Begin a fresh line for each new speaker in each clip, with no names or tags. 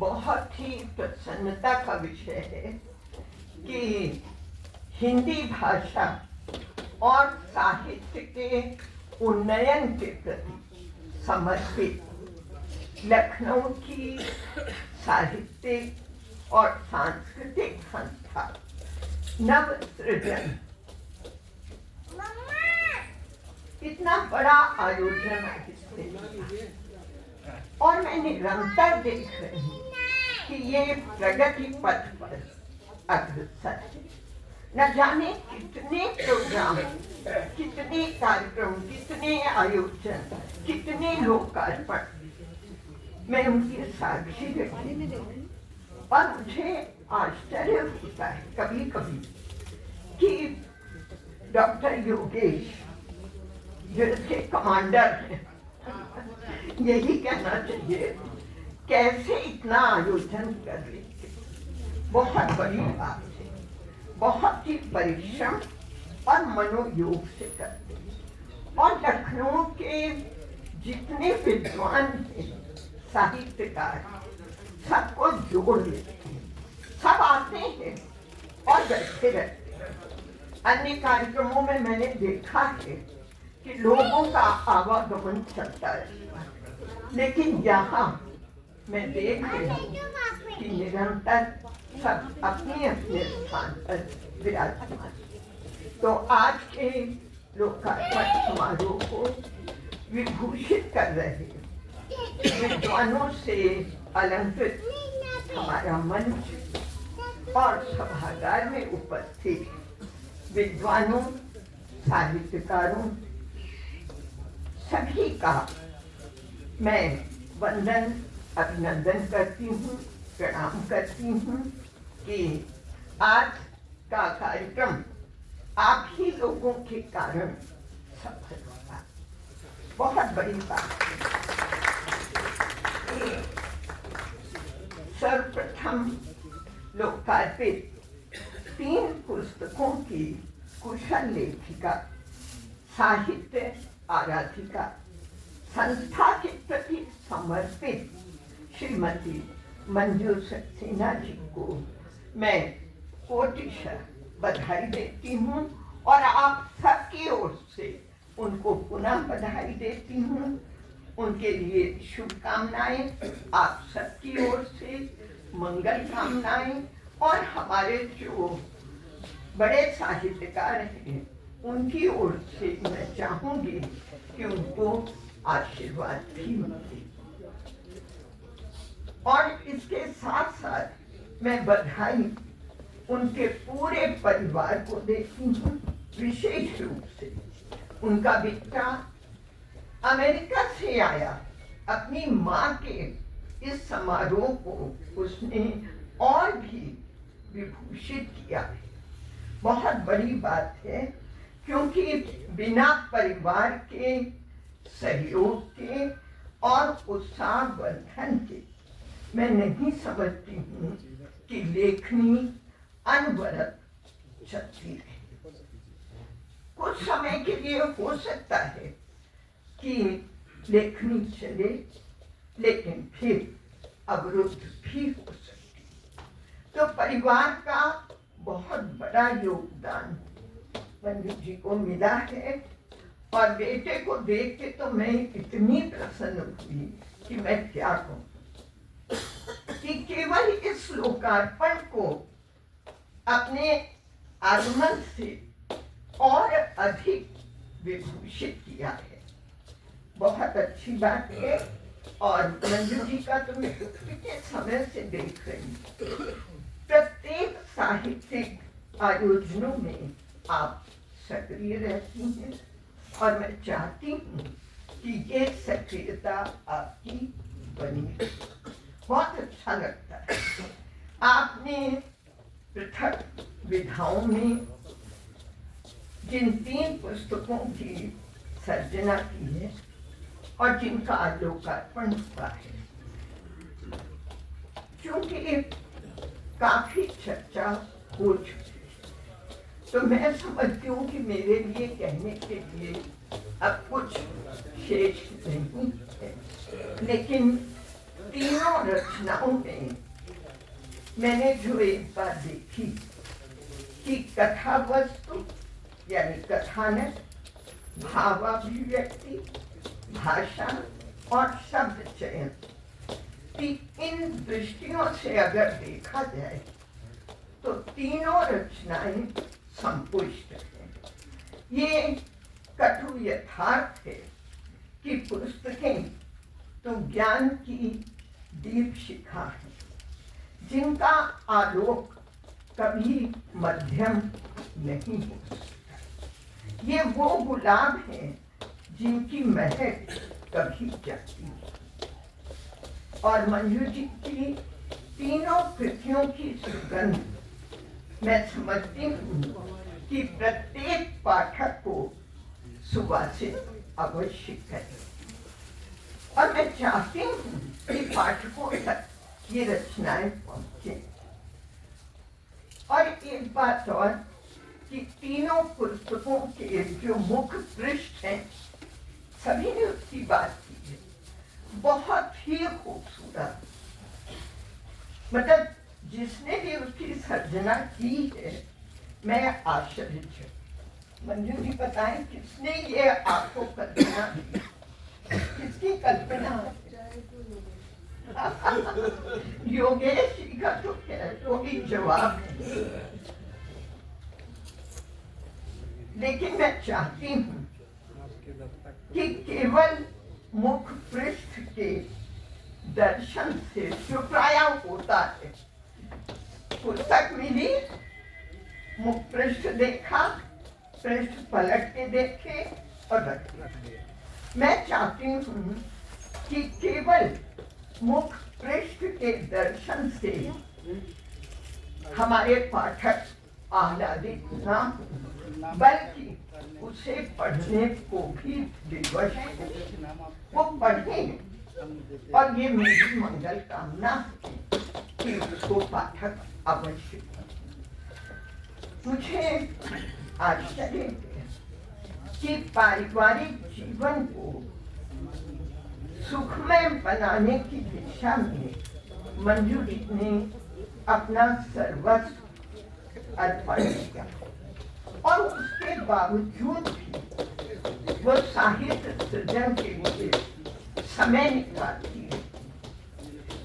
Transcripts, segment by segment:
बहुत ही प्रसन्नता का विषय है कि हिंदी भाषा और साहित्य के उन्नयन के प्रति समर्पित लखनऊ की साहित्यिक और सांस्कृतिक संस्था नव सृजन इतना बड़ा आयोजन है और मैं निरंतर देख रही हूँ कि ये प्रगति पथ पर अग्रसर है। न जाने कितने प्रोग्राम, कितने कार्यक्रम, कितने आयोजन, कितने लोकार्पण मैं उनकी साक्षी रही और मुझे आश्चर्य होता है कभी कभी कि डॉक्टर योगेश जो इसके कमांडर हैं यही कहना चाहिए कैसे इतना आयोजन कर लेते। बहुत बड़ी बात है, बहुत ही परिश्रम और मनोयोग से करते और लखनऊ के जितने विद्वान हैं, साहित्यकार सबको जोड़ लेते हैं। सब आते हैं और बैठे रहते हैं। अन्य कार्यक्रमों में मैंने देखा है कि लोगों का आवागमन चलता रहता है, लेकिन यहाँ मैं देख रही हूँ कि निरंतर सब अपने अपने स्थान पर विराजमान। तो आज के लोकार्पण समारोह को विभूषित कर रहे विद्वानों से अलंकृत हमारा मंच और सभागार में उपस्थित विद्वानों, साहित्यकारों सभी का मैं वंदन अभिनंदन करती हूँ, प्रणाम करती हूँ कि आज का कार्यक्रम आप ही लोगों के कारण सफल होगा। बहुत बड़ी बात है। सर्वप्रथम लोकार्पित 3 पुस्तकों की कुशल लेखिका, साहित्य आराधिका, संस्था के प्रति समर्पित श्रीमती मंजू सक्सेना जी को मैं कोटिशः बधाई देती हूँ और आप सबकी ओर से उनको पुनः बधाई देती हूँ। उनके लिए शुभकामनाएं, आप सबकी ओर से मंगल कामनाएं और हमारे जो बड़े साहित्यकार हैं उनकी ओर से मैं चाहूंगी कि उनको आशीर्वाद भी मिले। और इसके साथ साथ मैं बधाई उनके पूरे परिवार को देती हूँ, विशेष रूप से उनका बेटा अमेरिका से आया, अपनी माँ के इस समारोह को उसने और भी विभूषित किया है। बहुत बड़ी बात है क्योंकि बिना परिवार के सहयोग के और उत्साहवर्धन के मैं नहीं समझती हूँ कि लेखनी अनवरत चलती है। कुछ समय के लिए हो सकता है कि लेखनी चले, लेकिन फिर अवरुद्ध भी हो सकती। तो परिवार का बहुत बड़ा योगदान मंजू जी को मिला है और बेटे को देख के तो मैं इतनी प्रसन्न हुई कि मैं क्या कहूँ कि केवल इस लोकार्पण को अपने आगमन से और अधिक विभूषित किया है। बहुत अच्छी बात है और मंजू जी का तो मैं कितने समय से देख रही हूँ। प्रत्येक साहित्यिक आयोजनों में आप सक्रिय रहती हैं और मैं चाहती हूँ कि ये सक्रियता आपकी बनी रहे। बहुत अच्छा लगता है। आपने पृथक विधाओं में जिन 3 पुस्तकों की सर्जना की है और जिनका लोकार्पण हुआ है, क्योंकि काफी चर्चा हो चुकी है, तो मैं समझती हूँ कि मेरे लिए कहने के लिए अब कुछ शेष नहीं है। लेकिन तीनों रचनाओं में मैंने जो एक बात देखी कि कथा वस्तु यानी कथानक, भावाभिव्यक्ति, भाषा और शब्द चयन, इन दृष्टियों से अगर देखा जाए तो तीनों रचनाएं संपुष्ट हैं। ये कटु यथार्थ है कि पुस्तकें तो ज्ञान की दीप शिखा है, जिनका आलोक कभी मध्यम नहीं हो सकता। ये वो गुलाब हैं जिनकी महक कभी जाती नहीं। और मंजू जी की तीनों कृतियों की सुगंध मैं समझती हूँ कि प्रत्येक पाठक को सुवासित अवश्य करे। और मैं चाहती हूँ कि पाठकों तक ये रचनाएं पहुंचे। और एक बात और कि तीनों पुस्तकों के जो मुख पृष्ठ हैं, सभी ने उसकी बात की है, बहुत ही खूबसूरत। मतलब जिसने भी उसकी सर्जना की है, मैं आश्चर्यचकित। मंजू जी बताएं किसने ये आपको कल्पना की? किसकी कल्पना? योगेश जी का तो कोई जवाब नहीं। लेकिन मैं चाहती हूँ कि केवल मुख पृष्ठ के दर्शन से जो प्राय होता है, पुस्तक मिली, मुख पृष्ठ देखा, पृष्ठ पलट के देखे और रख दिया। मैं चाहती हूँ कि केवल मुख पृष्ठ के दर्शन से हमारे पाठक आह्लादित ना, बल्कि उसे पढ़ने को भी विवश वो पढ़े। और ये मेरी मंगल कामना कि उसको पाठक अवश्य। मुझे आश्चर्य है कि पारिवारिक जीवन को सुखमय बनाने की दिशा में मंजू जी ने अपना सर्वस्व अर्पण किया, और उसके बावजूद भी वो साहित्य सृजन के लिए समय निकालती है।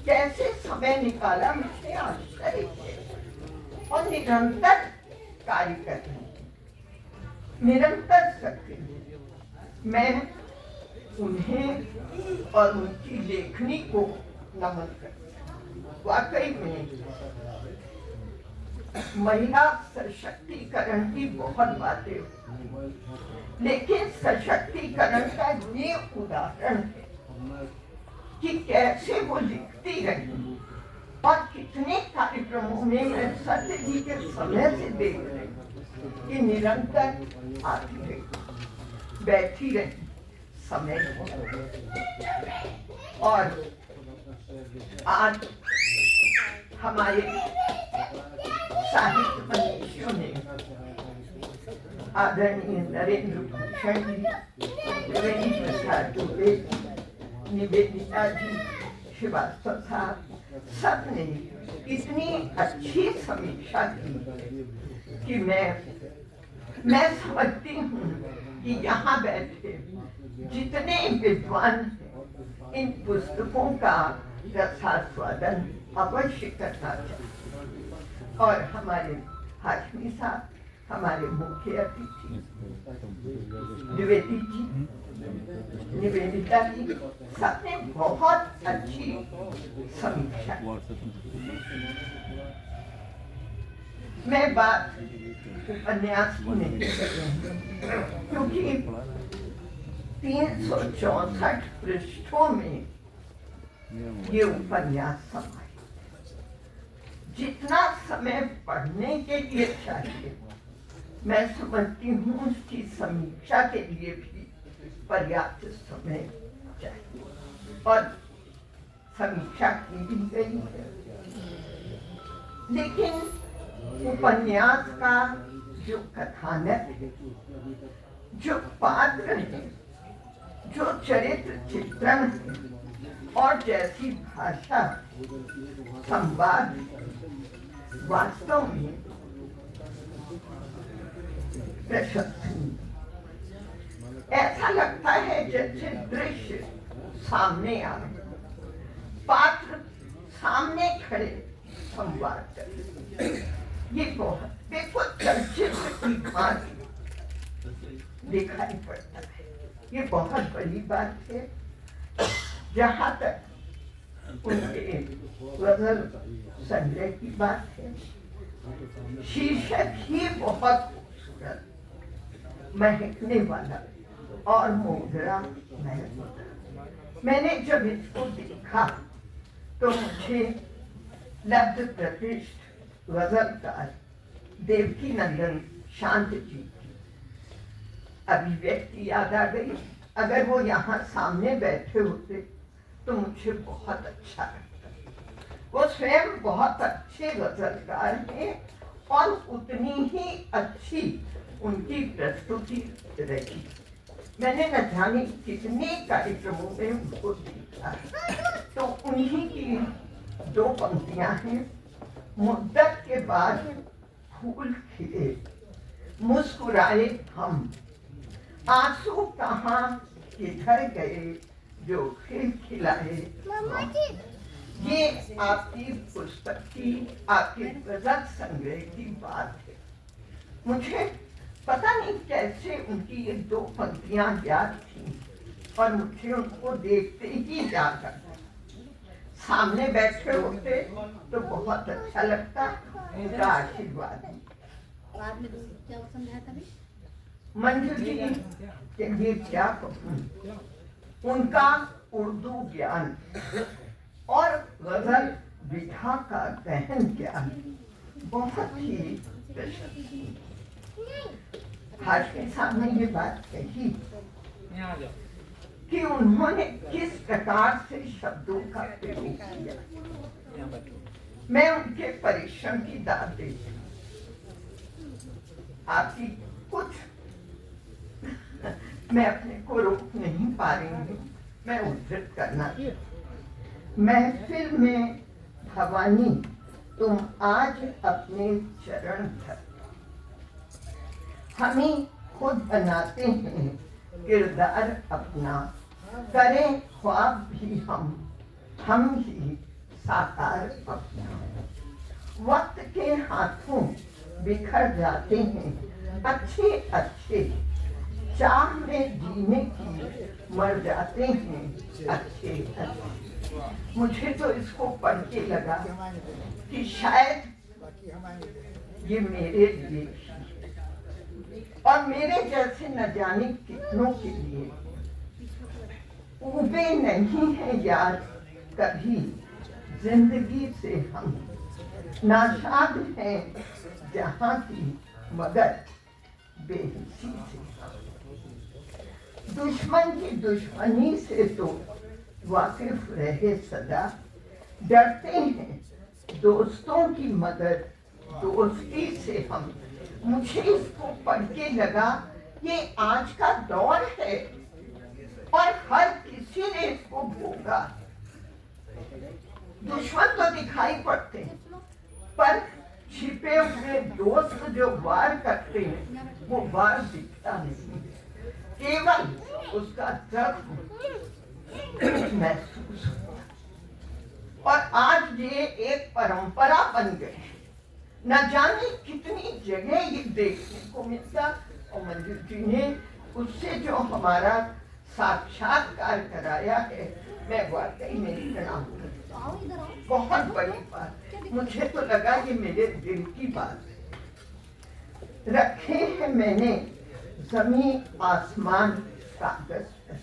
कैसे समय निकाला, मुझे आश्चर्य है। और निरंतर कार्य कर रही है, निरंतर सक्रिय। मैं उन्हें और उनकी लेखनी को नमन करती हूँ। वाकई में महिला सशक्तिकरण की बहुत बातें होती, लेकिन सशक्तिकरण का ये उदाहरण है कि कैसे वो लिखती रही। और कितने कार्यक्रमों में मैं सत्य जी के समय से देख रही कि निरंतर आती रही, बैठी रही समय। और आज हमारे साहित्य मनीषियों ने, आदरणीय नरेंद्र भूषण जी, देवेंद्र प्रसाद दुबे, निवेदिता जी, श्रीवास्तव साहब, सबने इतनी अच्छी समीक्षा की कि मैं समझती हूँ कि यहाँ बैठे जितने विद्वान इन पुस्तकों का रसास्वादन अवश्य करना चाहिए। और हमारे हाशमी साहब, हमारे मुख्य अतिथि द्विवेदी जी, निवेदिता जी, सबने बहुत अच्छी समीक्षा। मैं बात उपन्यास की नहीं करूँगी, क्योंकि 364 पृष्ठों में ये उपन्यास समाये। जितना समय पढ़ने के लिए चाहिए, मैं समझती हूँ उसकी समीक्षा के लिए भी पर्याप्त समय चाहिए, और समीक्षा की भी गई है। लेकिन उपन्यास का जो कथानक है, जो पात्र है, जो चरित्र चित्रण है, और जैसी भाषा संवाद वास्तव में प्रशंसनीय। ऐसा लगता है जैसे दृश्य सामने आए, पात्र सामने खड़े संवाद कर। ये बहुत देखो चलचित्र की भांति दिखाई पड़ता है। ये बहुत बड़ी बात है। जहाँ तक उनके गजल संग्रह की बात है, शीर्षक ही बहुत खूबसूरत, महकने वाला और मोगरा महक। मैंने जब इसको देखा तो मुझे लब्ध प्रतिष्ठ गजलकार देवकी नंदन शांत जी की अभिव्यक्ति याद आ गई। अगर वो यहाँ सामने बैठे होते तो मुझे बहुत अच्छा लगता। वो स्वयं बहुत अच्छे गजलकार हैं और उतनी ही अच्छी उनकी प्रस्तुति रही। मैंने न जाने कितने कार्यक्रमों में उनको देखा। तो उन्हीं की दो पंक्तियां हैं। मुद्दत के बाद फूल खिले, मुस्कुराए हम, आंसू कहाँ किधर गए जो फिर खिलाए। ये आपकी पुस्तक की, आपके गजल संग्रह की बात है। मुझे पता नहीं कैसे उनकी ये दो पंक्तियां याद थी और मुझे उनको देखते ही याद आ गया। सामने बैठे होते तो बहुत अच्छा लगता। उनका आशीर्वाद। मंजू जी के लिए क्या कहूँ, उनका उर्दू ज्ञान और गजल विधा का गहन ज्ञान बहुत ही प्रशंसनीय। आपके सामने ये बात कही कि उन्होंने किस प्रकार से शब्दों का प्रयोग किया। मैं उनके परिश्रम की दाद देती हूँ। आपकी कुछ मैं अपने को रोक नहीं पा रही हूँ, मैं उद्धृत करना। महफिल में भवानी तुम आज अपने चरण धर, हमें खुद बनाते हैं किरदार अपना, करें ख्वाब भी हम ही साकार अपना। वक्त के हाथों बिखर जाते हैं अच्छे अच्छे, चाह में जीने की मर जाते हैं अच्छे अच्छे। मुझे तो इसको पढ़ के लगा कि शायद ये मेरे लिए और मेरे जैसे न जाने कितनों के लिए उबे नहीं है यार कभी जिंदगी से हम, नाशाद हैं जहाँ की मगर बेहिसी से हम। दुश्मन की दुश्मनी से तो वाकिफ रहे सदा, डरते हैं दोस्तों की मदद दोस्ती से हम। मुझे इसको पढ़ के लगा ये आज का दौर है और हर किसी ने इसको भोगा। दुश्मन तो दिखाई पड़ते हैं पर छिपे हुए दोस्त जो वार करते हैं वो वार दिखता नहीं, केवल उसका जख्म महसूस होता। और आज ये एक परंपरा बन गई। न जाने कितनी जगह ये देखने को मिलता। और मंजू जी ने उससे जो हमारा साक्षात्कार कराया है, मैं वाकई में प्रणाम करता हूँ। बहुत बड़ी बात, मुझे तो लगा ये मेरे दिल की बात है। रखे हैं मैंने जमीन आसमान कागज पर,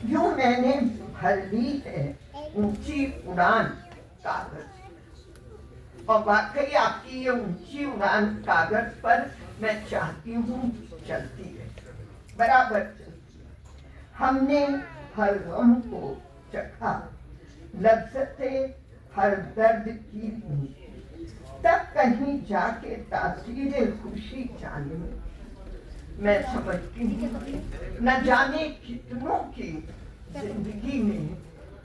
यूं मैंने भर ली है ऊंची उड़ान कागज। और वाकई आपकी ये ऊंची उड़ान कागज पर मैं चाहती हूँ चलती रहे, बराबर चलती। हमने हर गम को चखा, लज्जते हर दर्द की, तब कहीं जाके तासीरे खुशी जाने में मैं समझती हूँ न जाने कितनों की जिंदगी में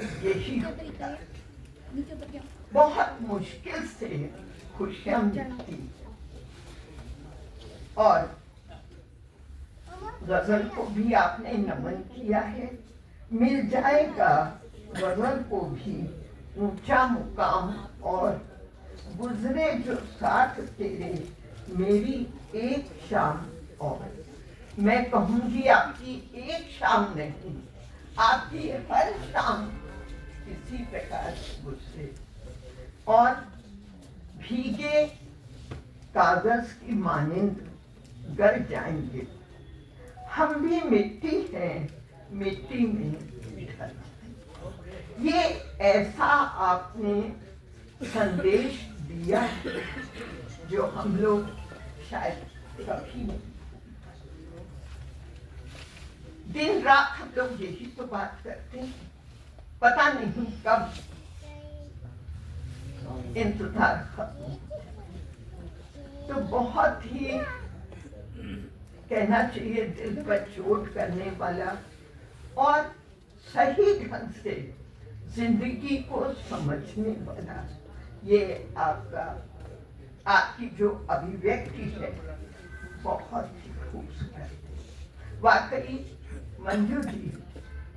यही होता है। बहुत मुश्किल से खुशियां मिलती और गजल को भी आपने नमन किया है। मिल जाएगा गजल को भी ऊंचा मुकाम और गुजरे जो साथ तेरे मेरी एक शाम और। मैं कहूंगी आपकी एक शाम नहीं, आपकी हर शाम इसी प्रकार गुजरे। और भीगे कागज की मानिंद गर जाएंगे, हम भी मिट्टी हैं, मिट्टी में ढल जाएंगे। ये ऐसा आपने संदेश दिया है जो हम लोग शायद कभी नहीं। दिन रात हम लोग यही तो बात करते हैं, पता नहीं कब इंतजार खत्म। तो बहुत ही कहना चाहिए दिल पर चोट करने वाला और सही ढंग से जिंदगी को समझने वाला ये आपकी जो अभिव्यक्ति है बहुत ही खूबसूरत। वाकई मंजू जी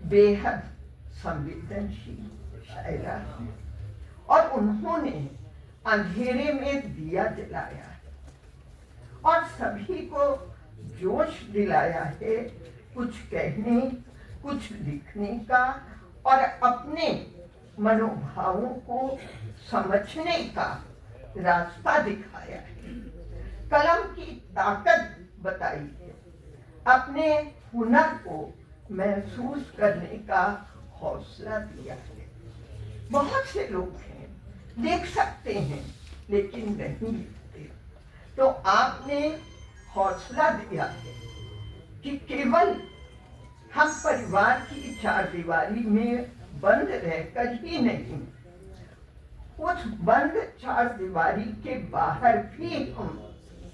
बेहद संवेदनशील शायरा है और उन्होंने अंधेरे में दिया जलाया है और सभी को जोश दिलाया है कुछ कहने, कुछ लिखने का और अपने मनोभावों को समझने का रास्ता दिखाया है। कलम की ताकत बताई है, अपने हुनर को महसूस करने का हौसला दिया है। बहुत से लोग हैं लिख सकते हैं लेकिन नहीं लिखते, तो आपने हौसला दिया है कि केवल हम परिवार की चारदीवारी में बंद रहकर ही नहीं, उस बंद चारदीवारी के बाहर भी हम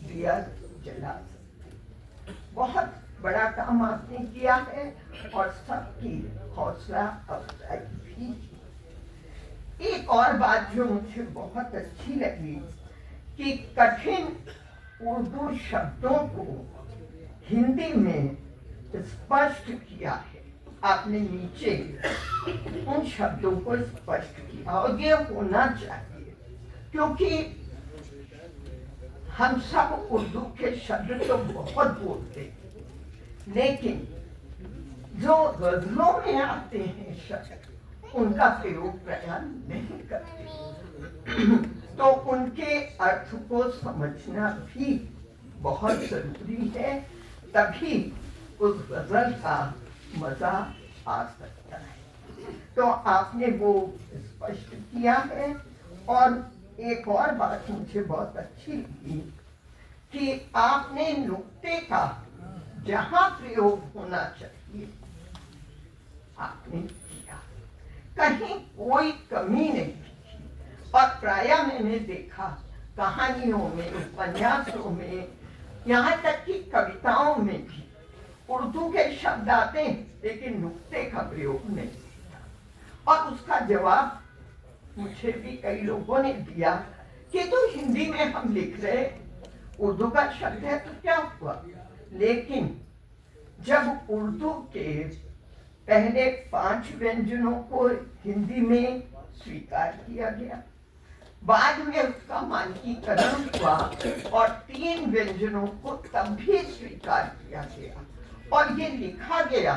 दिया जला सकते। बहुत बड़ा काम आपने किया है और सबकी हौसला अफजाई भी। एक और बात जो मुझे बहुत अच्छी लगी कि कठिन उर्दू शब्दों को हिंदी में स्पष्ट किया है। आपने नीचे उन शब्दों को स्पष्ट किया और ये होना चाहिए, क्योंकि हम सब उर्दू के शब्द तो बहुत बोलते हैं लेकिन जो गजलों में आते हैं शब्द उनका प्रयोग प्रयास नहीं करते। तो उनके अर्थ को समझना भी बहुत जरूरी है, तभी उस गजल का मजा आ सकता है। तो आपने वो स्पष्ट किया है। और एक और बात मुझे बहुत अच्छी लगी कि आपने नुक्ते का जहां प्रयोग होना चाहिए आपने किया, कहीं कोई कमी नहीं थी। और प्रायः मैंने देखा कहानियों में, उपन्यासों में, यहाँ तक कि कविताओं में भी उर्दू के शब्द आते हैं लेकिन नुक्ते का प्रयोग नहीं होता। और उसका जवाब मुझे भी कई लोगों ने दिया कि तो हिंदी में हम लिख रहे, उर्दू का शब्द है तो क्या हुआ। लेकिन जब उर्दू के पहले 5 व्यंजनों को हिंदी में स्वीकार किया गया, बाद में उसका मानकीकरण हुआ और 3 व्यंजनों को तब भी स्वीकार किया गया और ये लिखा गया,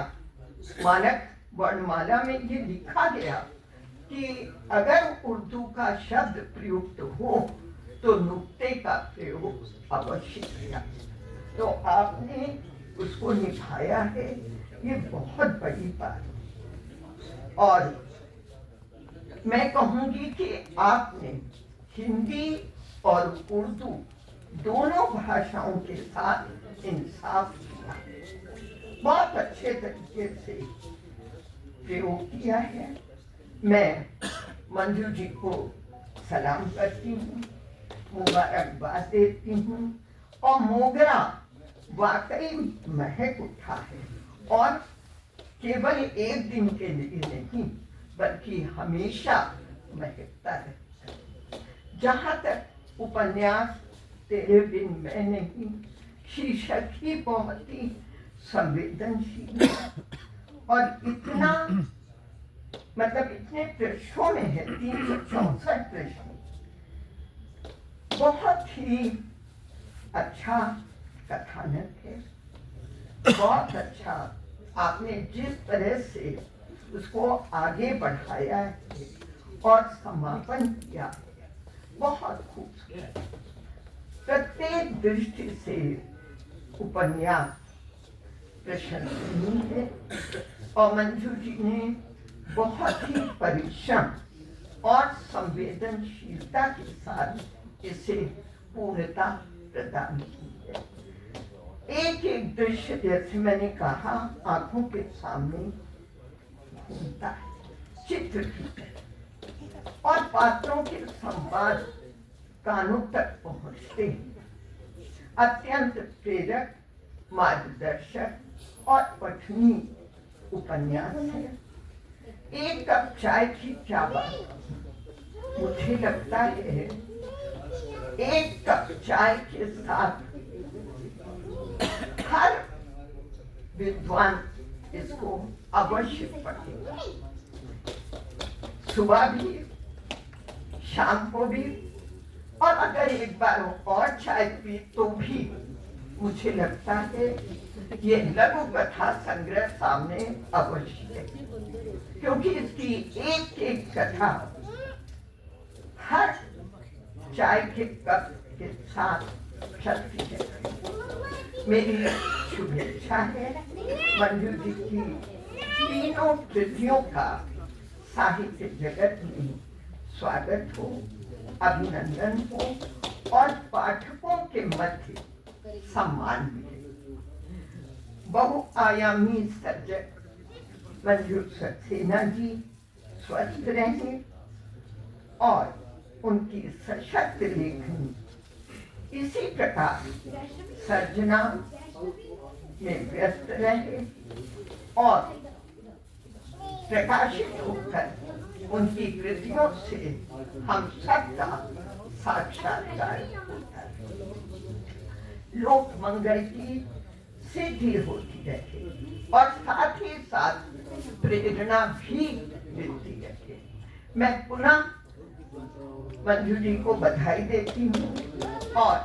मानक वर्णमाला में ये लिखा गया कि अगर उर्दू का शब्द प्रयुक्त हो तो नुक्ते का प्रयोग अवश्य किया। तो आपने उसको निभाया है, ये बहुत बड़ी बात। और मैं कहूंगी कि आपने हिंदी और उर्दू दोनों भाषाओं के साथ इंसाफ किया, बहुत अच्छे तरीके से प्रयोग किया है। मैं मंजू जी को सलाम करती हूँ, मुबारकबाद देती हूँ। और मोगरा वाकई महक उठा है और केवल एक दिन के लिए नहीं, बल्कि हमेशा महकता रहता। जहाँ तक उपन्यास तेरे बिन मैं नहीं शीर्षक ही बहुत ही संवेदनशील और इतना मतलब इतने पृष्ठों में है, 364 पृष्ठ, बहुत ही अच्छा कथानक है, बहुत अच्छा। आपने जिस तरह से उसको आगे बढ़ाया है और समापन किया है, बहुत खूबसूरत। प्रत्येक दृष्टि से उपन्यास प्रशंसनीय है और मंजू जी ने बहुत ही परिश्रम और संवेदनशीलता के साथ इसे पूर्णता प्रदान की है। एक एक दृश्य, जैसे मैंने कहा, आंखों के सामने घूमता है, चित्र की तरह, और पात्रों के संवाद कानों तक पहुंचते हैं। अत्यंत प्रेरक, मार्गदर्शक और पठनीय उपन्यास है। एक कप चाय की क्या बात, मुझे लगता है एक कप चाय के साथ हर विद्वान इसको अवश्य पढ़ेगा, सुबह भी, शाम को भी, और अगर एक बार और चाय पी तो भी मुझे लगता है ये लघु कथा संग्रह सामने अवश्य है, क्योंकि इसकी एक एक कथा हर चाय के कप के साथ चलती है। मेरी शुभेच्छा है मंजू जी की तीनों कृतियों का साहित्य जगत में स्वागत हो, अभिनंदन हो और पाठकों के मध्य सम्मान मिले। बहुआयामी सर्जक मंजू सक्सेना जी स्वस्थ रहें और उनकी सशक्त लेखनी इसी प्रकार सर्जना में व्यस्त रहे और प्रकाशित होकर उनकी कृतियों से हम सबका साक्षात्कार होता है। लोक मंगल की सिद्धि होती रहे और साथ ही साथ प्रेरणा भी मिलती रहे। मैं पुनः मंजू जी को बधाई देती हूँ और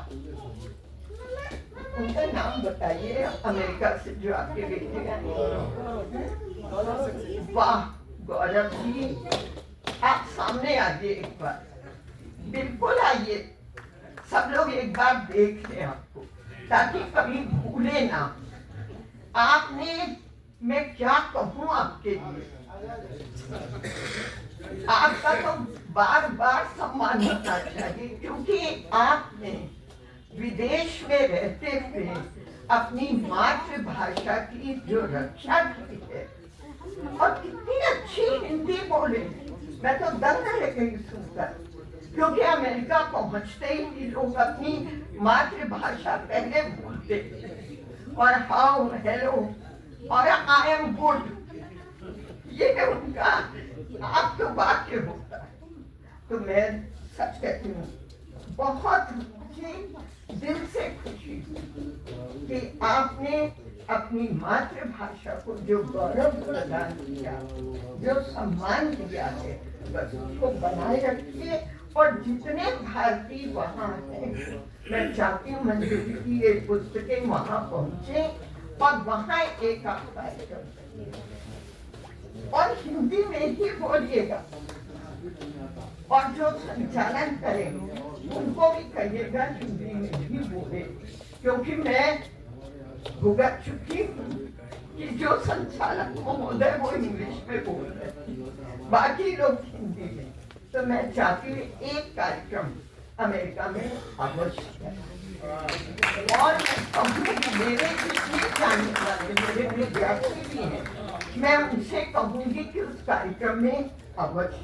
उनका नाम बताइए, अमेरिका से जो आपके बेटे हैं। वाह गौरव जी, आप सामने आइए एक बार, बिल्कुल आइए, सब लोग एक बार देख लें आपको, ताकि कभी भूले ना। आपने, मैं क्या कहूँ आपके लिए, आपका तो बार बार सम्मान होना चाहिए, क्योंकि आपने विदेश में रहते हुए अपनी मातृभाषा की जो रक्षा की है, और कितनी अच्छी हिंदी बोले, मैं तो दंग रह गई सुनकर, क्योंकि अमेरिका पहुंचते ही लोग अपनी मातृभाषा पहले बोलते थे और हाउ हेलो और आई एम गुड, ये उनका आप तो वाक्य होता है। तो मैं सच कहती हूँ, बहुत दिल से खुशी कि आपने अपनी मातृभाषा को जो गौरव प्रदान किया, जो सम्मान दिया है, बस उसको बनाए रखिए। और जितने भारतीय वहाँ हैं, मैं चाहती हूँ मंजू जी की ये पुस्तकें वहाँ पहुँचे और वहाँ एक आप कार्यक्रम करिए और हिंदी में ही बोलिएगा, और जो संचालन करेंगे उनको भी कहिएगा हिंदी में ही बोले, क्योंकि मैं भुगत चुकी हूँ कि जो संचालक महोदय वो इंग्लिश में बोल रहे, बाकी लोग हिंदी में। तो मैं चाहती हूँ एक कार्यक्रम अमेरिका में अवश्य है, और मैं कहूँगी मेरे जितने जानने वाले मेरे विद्यार्थी भी हैं, मैं उनसे कहूँगी कि उस कार्यक्रम में अवश्य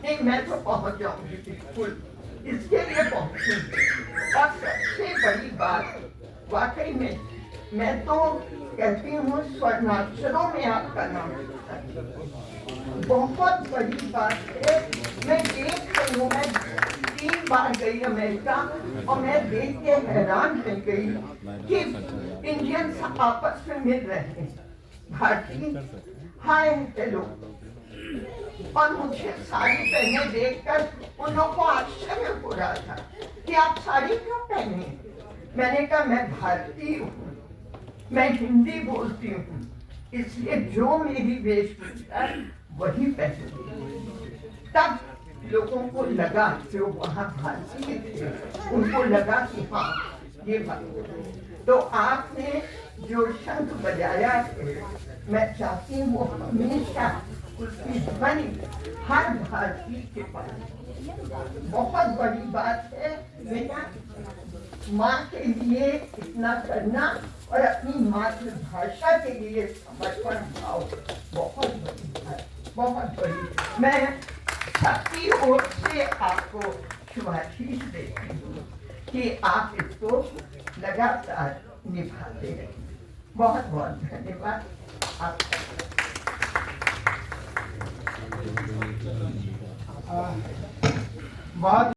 नहीं, मैं तो पहुँच जाऊँगी बिल्कुल, इसके लिए पहुँचूंगी। और सबसे बड़ी बात, वाकई में मैं तो कहती हूँ स्वर्णाक्षरों में आपका नाम लिखा है। बहुत बड़ी बात है। मैं देख रही हूँ, मैं 3 बार गई अमेरिका और मैं देख के हैरान रह गई कि इंडियंस आपस में मिल रहे हैं। भारतीय हाय हेलो, और मुझे साड़ी पहने देखकर उन लोगों को आश्चर्य हो रहा था कि आप साड़ी क्यों पहने। मैंने कहा मैं भारतीय हूँ, मैं हिंदी बोलती हूँ, इसलिए जो मेरी वेशभूषा वही पहनती। तब लोगों को लगा, जो वहाँ भारतीय थे उनको लगा कि हाँ ये बात। तो आपने जो शंख बजाया है, मैं चाहती हूँ वो हमेशा उसकी ध्वनि हर भारतीय के पास। बहुत बड़ी बात है बेटा, माँ के लिए इतना करना और अपनी मातृभाषा के लिए समर्पण भाव बहुत बड़ी बात, बहुत बड़ी। मैं सबकी ओर से आपको शुभाशीष देती हूँ कि आप इसको लगातार निभाते रहें। बहुत बहुत धन्यवाद आपका।
बहुत